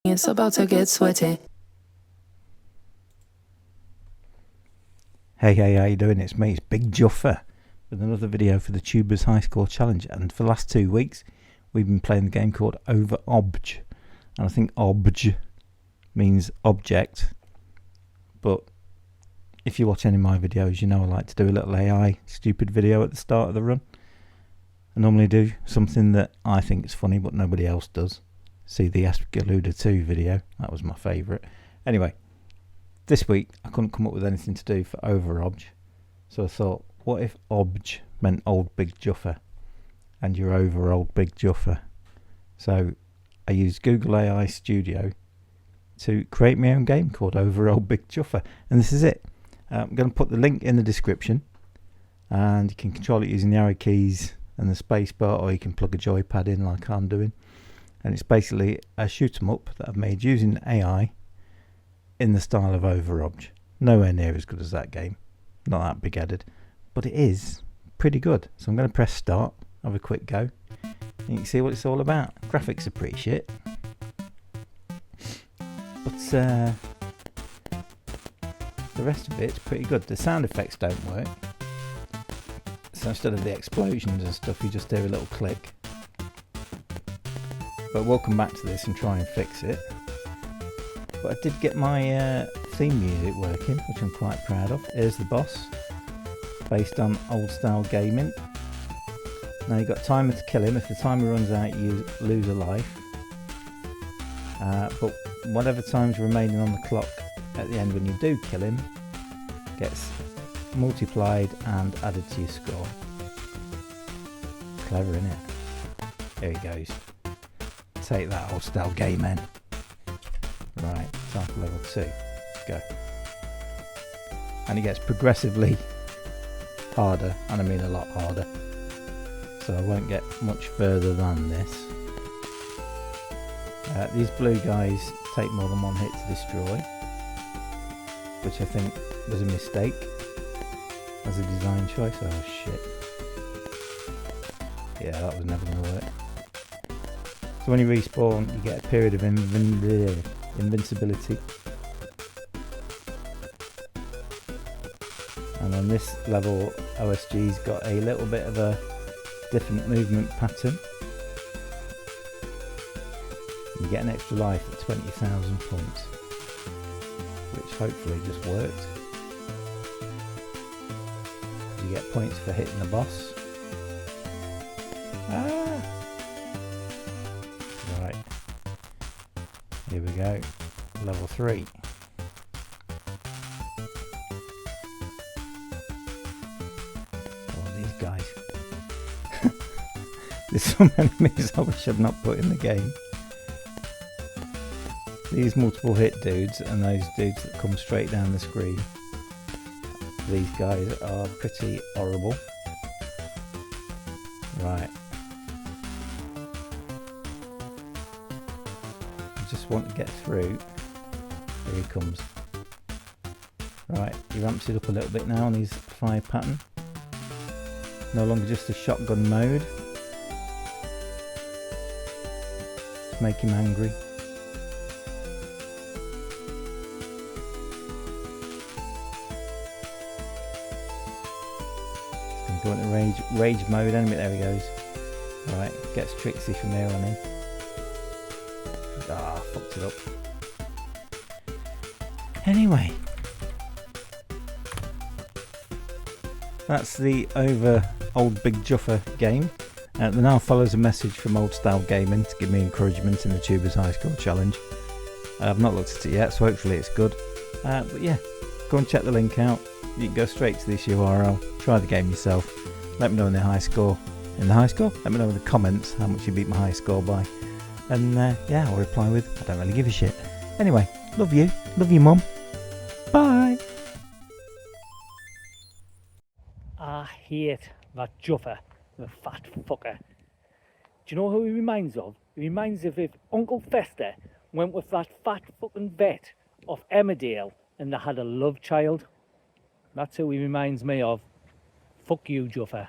It's about to get sweaty. Hey, how you doing? It's me, it's Big Juffer, with another video for the Tubers High Score Challenge. And for the last 2 weeks, we've been playing the game called Over Obj. And I think obj means object. But if you watch any of my videos, you know I like to do a little AI stupid video at the start of the run. I normally do something that I think is funny, but nobody else does. See the Ask Galuda 2 video, that was my favourite. Anyway, this week I couldn't come up with anything to do for Over Obj, so I thought, what if Obj meant Old Big Juffer, and you're over Old Big Juffer? So I used Google AI Studio to create my own game called Over Old Big Juffer, and this is it. I'm going to put the link in the description, and you can control it using the arrow keys and the space bar, or you can plug a joypad in like I'm doing. And it's basically a shoot 'em up that I've made using AI in the style of Over Obj. Nowhere near as good as that game, not that big headed, but it is pretty good. So I'm going to press start, have a quick go, and you can see what it's all about. Graphics are pretty shit, but the rest of it's pretty good. The sound effects don't work, so instead of the explosions and stuff, you just hear a little click. But we'll come back to this and try and fix it. But I did get my theme music working, which I'm quite proud of. Here's the boss, based on old style gaming. Now you've got a timer to kill him. If the timer runs out, you lose a life. But whatever time's remaining on the clock at the end when you do kill him gets multiplied and added to your score. Clever, innit? Here he goes. Take that, old style game in. Right, time for level 2. Let's go. And it gets progressively harder, and I mean a lot harder. So I won't get much further than this. These blue guys take more than one hit to destroy, which I think was a mistake as a design choice. Oh shit. Yeah, that was never going to work. So when you respawn, you get a period of invincibility. And on this level, OSG's got a little bit of a different movement pattern. You get an extra life at 20,000 points, which hopefully just worked. You get points for hitting the boss. Right, here we go, level 3. Oh, these guys. There's some enemies I wish I'd not put in the game. These multiple hit dudes and those dudes that come straight down the screen. These guys are pretty horrible. Right. Just want to get through. Here he comes. Right, he ramps it up a little bit now on his fire pattern. No longer just a shotgun mode. Just make him angry. He's going to go into rage mode. Enemy, there he goes. Right, gets tricksy from here on in. Ah, fucked it up. Anyway, that's the Over Old Big Juffer game. There now follows a message from Old Style Gaming to give me encouragement in the Tubers High Score Challenge. I've not looked at it yet, so hopefully it's good. But yeah, go and check the link out. You can go straight to this URL, try the game yourself. Let me know in the high score. Let me know in the comments how much you beat my high score by. And yeah, I'll reply with, I don't really give a shit. Anyway, love you mum. Bye. I hate that Juffer, the fat fucker. Do you know who he reminds of? He reminds of if Uncle Fester went with that fat fucking vet off Emmerdale and they had a love child. That's who he reminds me of. Fuck you, Juffer.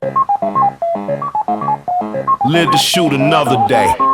Live to shoot another day.